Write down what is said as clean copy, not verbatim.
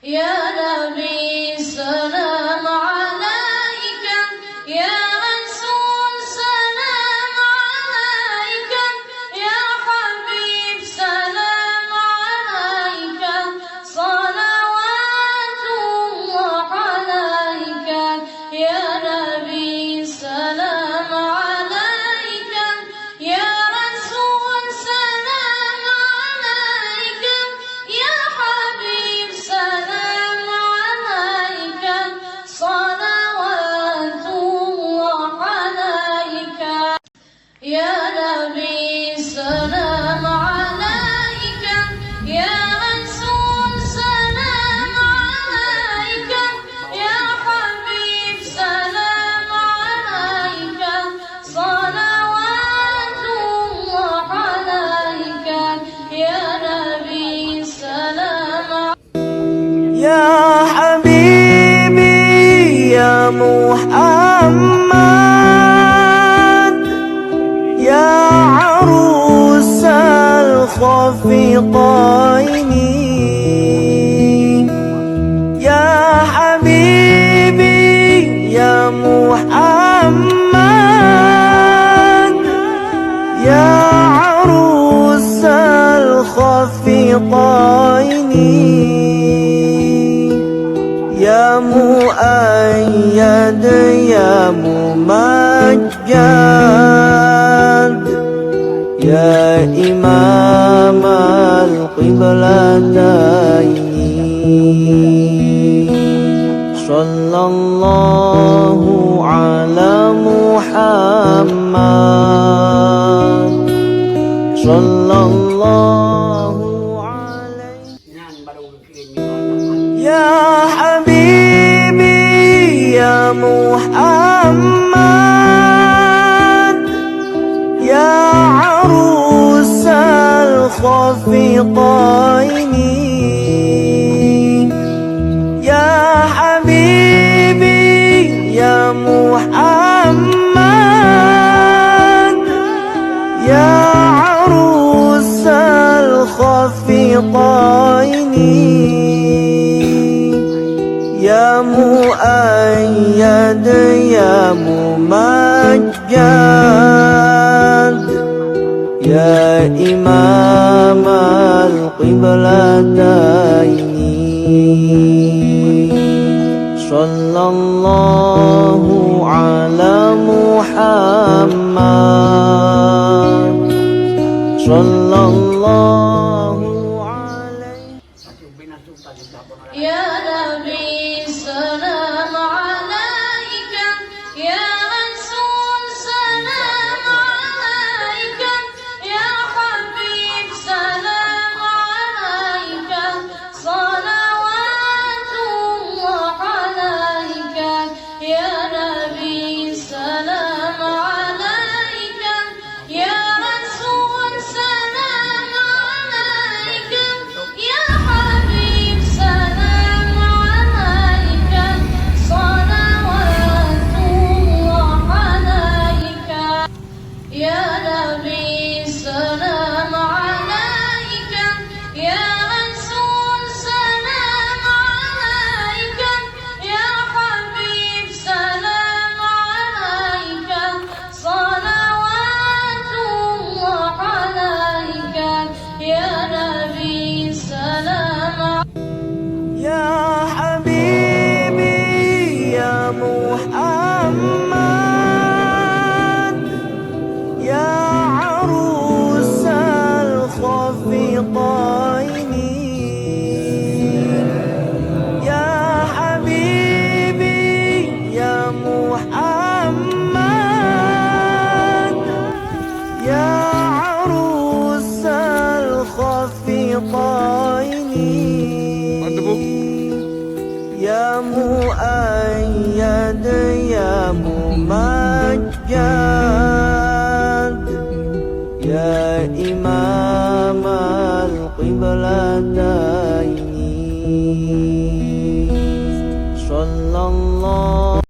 يا نبي سلام عليك، يا رسول سلام عليك، يا حبيب سلام عليك، صلوات الله عليك. يا نبي سلام عليك، يا رسول سلام عليك، يا حبيب سلام عليك، صلوات الله عليك. يا نبي سلام عليك، يا رسول سلام عليك، يا حبيب سلام عليك، صلوات الله عليك. يا نبي سلام يا حبيبي يا محمد، يا عروس الخفقين، يا حبيبي يا محمد، يا عروس الخفقين، يا مؤيد يا ممجد، يا إمام القبلتين. صلى الله على محمد، صلى الله عليه. يا حبيبي يا محمد، يا عروس الخفقين، يا حبيبي يا محمد، يا عروس الخفقين، يا مؤيد يا ممجد، يا إمام القبلتين. صلى الله على محمد، صلى الله عليه. يا نبي سلام عليك، يا رسول سلام عليك، يا حبيب سلام عليك، صلوات الله عليك. يا نبي سلام عليك، يا رسول سلام عليك، يا حبيب سلام عليك، صلوات الله عليك. يا نبي سلام عليك، يا رسول سلام عليك، يا حبيب سلام عليك، صلوات الله عليك. يا نبي سلام يا حبيبي يا محمد، يا عروس الخفقين، يا حبيبي يا محمد، يا عروس الخفقين، يا مؤيد يا ممجد،